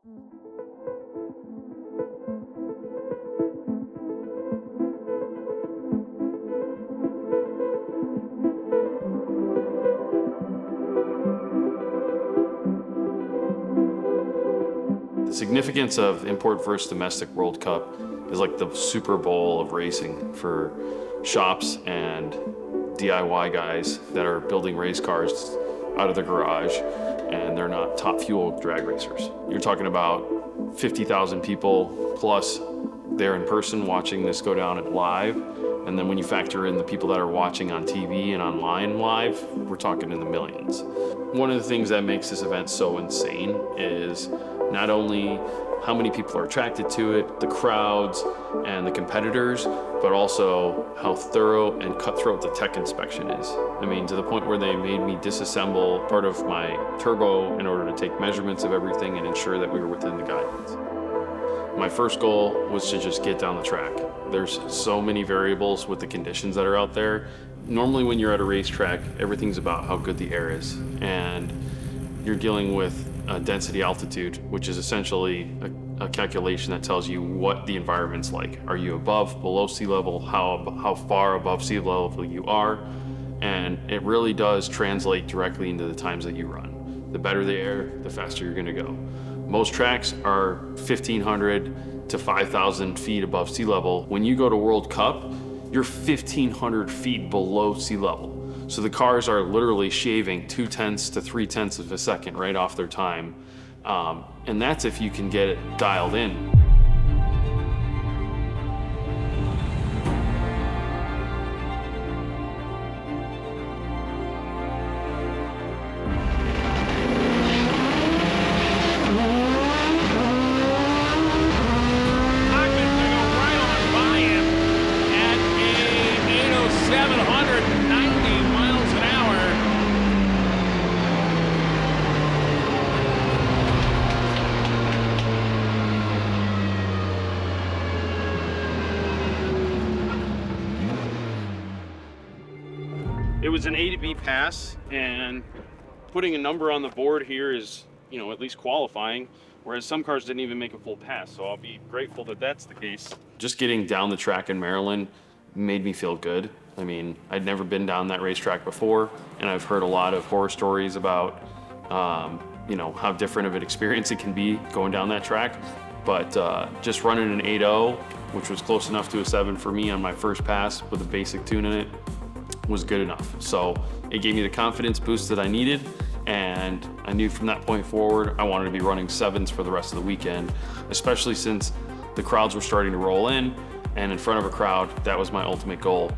The significance of import versus domestic World Cup is like the Super Bowl of racing for shops and DIY guys that are building race cars out of their garage, and they're not top fuel drag racers. You're talking about 50,000 people plus there in person watching this go down at live. And then when you factor in the people that are watching on TV and online live, we're talking in the millions. One of the things that makes this event so insane is not only how many people are attracted to it, the crowds and the competitors, but also how thorough and cutthroat the tech inspection is. I mean, to the point where they made me disassemble part of my turbo in order to take measurements of everything and ensure that we were within the guidelines. My first goal was to just get down the track. There's so many variables with the conditions that are out there. Normally when you're at a racetrack, everything's about how good the air is. And you're dealing with density altitude, which is essentially a calculation that tells you what the environment's like. Are you above, below sea level, how far above sea level you are? And it really does translate directly into the times that you run. The better the air, the faster you're gonna go. Most tracks are 1,500 to 5,000 feet above sea level. When you go to World Cup, you're 1,500 feet below sea level. So the cars are literally shaving 0.2 to 0.3 of a second right off their time. And that's if you can get it dialed in. It was an A to B pass, and putting a number on the board here is, you know, at least qualifying, whereas some cars didn't even make a full pass, so I'll be grateful that that's the case. Just getting down the track in Maryland made me feel good. I mean, I'd never been down that racetrack before, and I've heard a lot of horror stories about, you know, how different of an experience it can be going down that track. But just running an 8.0, which was close enough to a 7 for me on my first pass with a basic tune in it, was good enough. So it gave me the confidence boost that I needed, and I knew from that point forward I wanted to be running 7s for the rest of the weekend, especially since the crowds were starting to roll in, and in front of a crowd, that was my ultimate goal.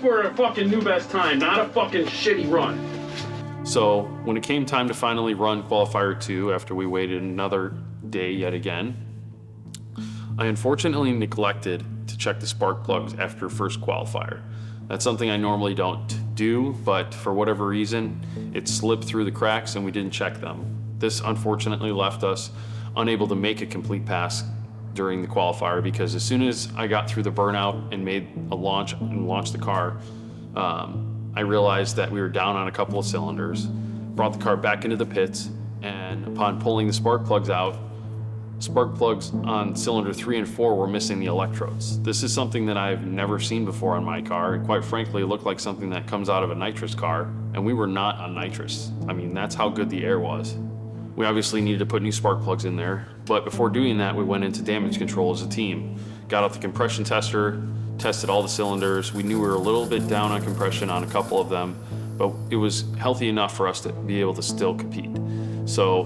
For a fucking new best time, not a fucking shitty run. So when it came time to finally run qualifier 2 after we waited another day yet again, I unfortunately neglected to check the spark plugs after first qualifier. That's something I normally don't do, but for whatever reason, it slipped through the cracks and we didn't check them. This unfortunately left us unable to make a complete pass during the qualifier, because as soon as I got through the burnout and made a launch and launched the car, I realized that we were down on a couple of cylinders, brought the car back into the pits, and upon pulling the spark plugs out, spark plugs on cylinder 3 and 4 were missing the electrodes. This is something that I've never seen before on my car, and quite frankly, it looked like something that comes out of a nitrous car, and we were not on nitrous. I mean, that's how good the air was. We obviously needed to put new spark plugs in there, but before doing that, we went into damage control as a team. Got out the compression tester, tested all the cylinders. We knew we were a little bit down on compression on a couple of them, but it was healthy enough for us to be able to still compete. So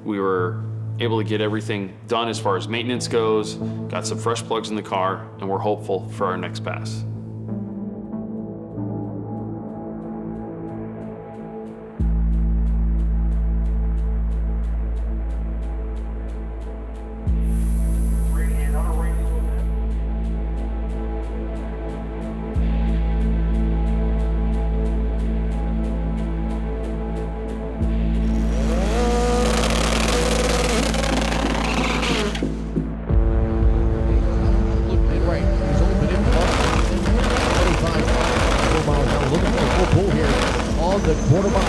we were able to get everything done as far as maintenance goes, got some fresh plugs in the car, and we're hopeful for our next pass. The quarter mile.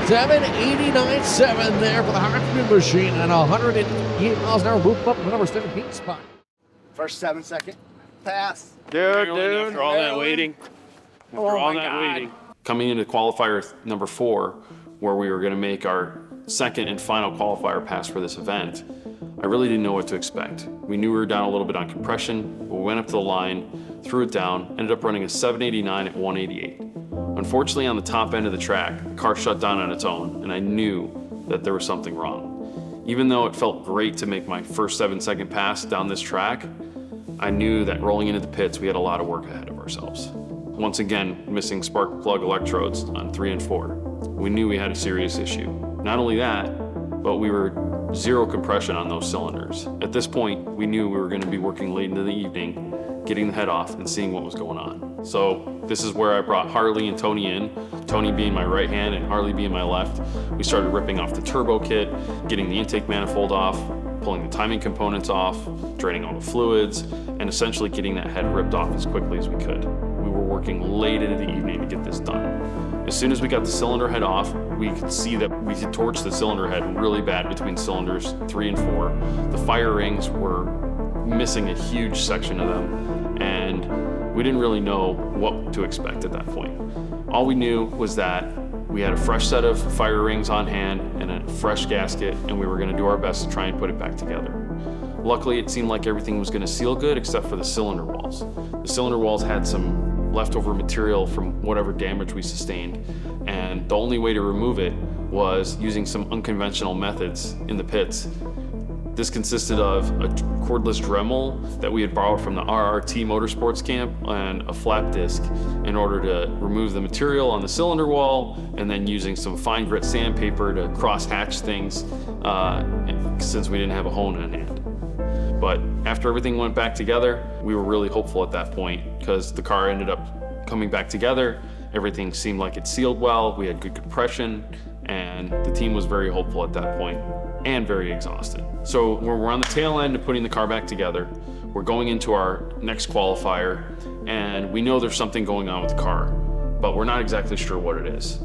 $789.7 there for the Hochman machine and 108 miles an hour moved up to the number 17 spot. First 7-second pass. Dude, after all that waiting. After all that waiting. Coming into qualifier number 4, where we were going to make our second and final qualifier pass for this event, I really didn't know what to expect. We knew we were down a little bit on compression, but we went up to the line, threw it down, ended up running a 789 at 188. Unfortunately, on the top end of the track, the car shut down on its own, and I knew that there was something wrong. Even though it felt great to make my first 7-second pass down this track, I knew that rolling into the pits, we had a lot of work ahead of ourselves. Once again, missing spark plug electrodes on 3 and 4. We knew we had a serious issue. Not only that, but we were zero compression on those cylinders. At this point, we knew we were going to be working late into the evening, getting the head off and seeing what was going on. So this is where I brought Harley and Tony in, Tony being my right hand and Harley being my left. We started ripping off the turbo kit, getting the intake manifold off, pulling the timing components off, draining all the fluids, and essentially getting that head ripped off as quickly as we could. We were working late into the evening to get this done. As soon as we got the cylinder head off, we could see that we had torched the cylinder head really bad between cylinders 3 and 4. The fire rings were missing a huge section of them, and we didn't really know what to expect at that point. All we knew was that we had a fresh set of fire rings on hand and a fresh gasket, and we were going to do our best to try and put it back together. Luckily, it seemed like everything was going to seal good except for the cylinder walls. The cylinder walls had some leftover material from whatever damage we sustained, and the only way to remove it was using some unconventional methods in the pits. This consisted of a cordless Dremel that we had borrowed from the RRT Motorsports camp and a flap disc in order to remove the material on the cylinder wall, and then using some fine grit sandpaper to cross hatch things since we didn't have a hone in hand. But after everything went back together, we were really hopeful at that point because the car ended up coming back together. Everything seemed like it sealed well, we had good compression, and the team was very hopeful at that point and very exhausted. So we're on the tail end of putting the car back together. We're going into our next qualifier, and we know there's something going on with the car, but we're not exactly sure what it is.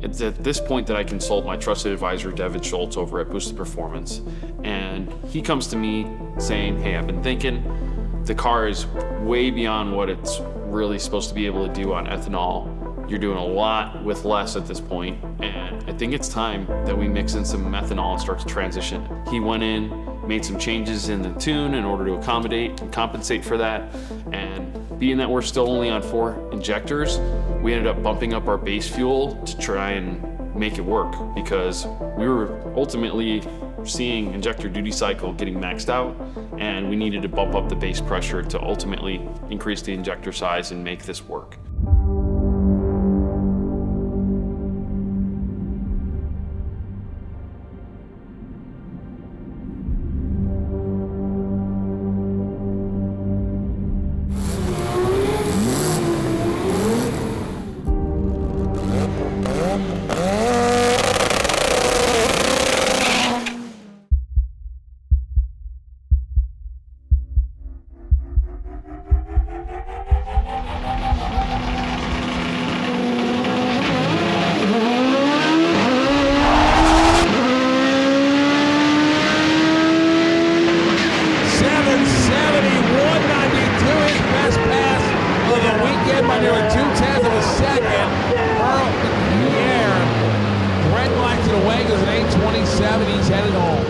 It's at this point that I consult my trusted advisor, Devin Schultz, over at Boosted Performance, and he comes to me saying, hey, I've been thinking, the car is way beyond what it's really supposed to be able to do on ethanol. You're doing a lot with less at this point, and I think it's time that we mix in some methanol and start to transition. He went in, made some changes in the tune in order to accommodate and compensate for that, and being that we're still only on 4 injectors, we ended up bumping up our base fuel to try and make it work, because we were ultimately seeing injector duty cycle getting maxed out, and we needed to bump up the base pressure to ultimately increase the injector size and make this work. 27. He's headed home.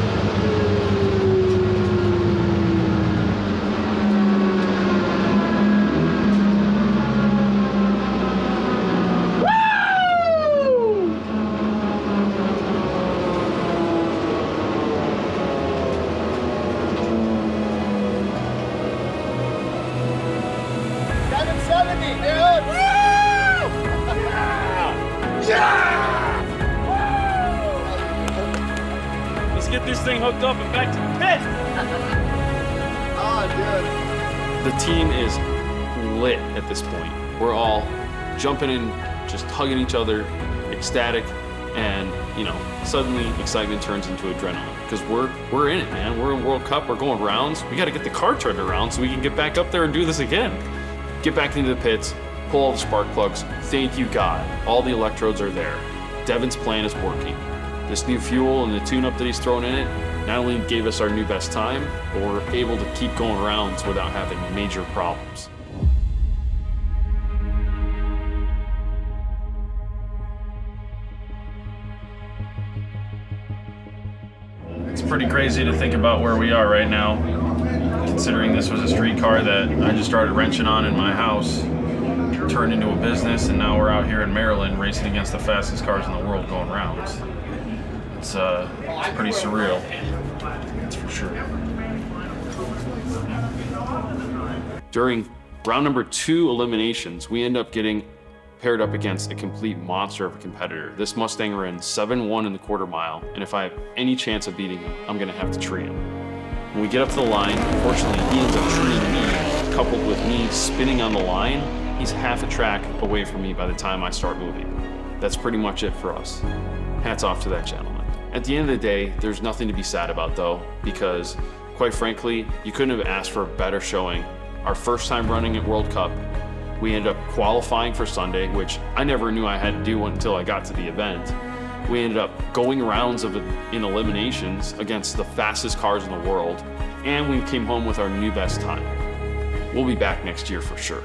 Let's get this thing hooked up and back to the pit. Oh, dude. The team is lit at this point. We're all jumping in, just hugging each other, ecstatic, and suddenly excitement turns into adrenaline because we're in it, man. We're in World Cup. We're going rounds. We got to get the car turned around so we can get back up there and do this again. Get back into the pits, pull all the spark plugs. Thank you, God. All the electrodes are there. Devin's plan is working. This new fuel and the tune-up that he's thrown in it not only gave us our new best time, but we're able to keep going rounds without having major problems. It's pretty crazy to think about where we are right now, considering this was a street car that I just started wrenching on in my house, turned into a business, and now we're out here in Maryland racing against the fastest cars in the world going rounds. It's pretty surreal, that's for sure. During round number 2 eliminations, we end up getting paired up against a complete monster of a competitor. This Mustang ran 7-1 in the quarter mile, and if I have any chance of beating him, I'm gonna have to tree him. When we get up to the line, unfortunately, he ends up treeing me, coupled with me spinning on the line. He's half a track away from me by the time I start moving. That's pretty much it for us. Hats off to that gentleman. At the end of the day, there's nothing to be sad about though, because quite frankly, you couldn't have asked for a better showing. Our first time running at World Cup, we ended up qualifying for Sunday, which I never knew I had to do until I got to the event. We ended up going rounds in eliminations against the fastest cars in the world, and we came home with our new best time. We'll be back next year for sure.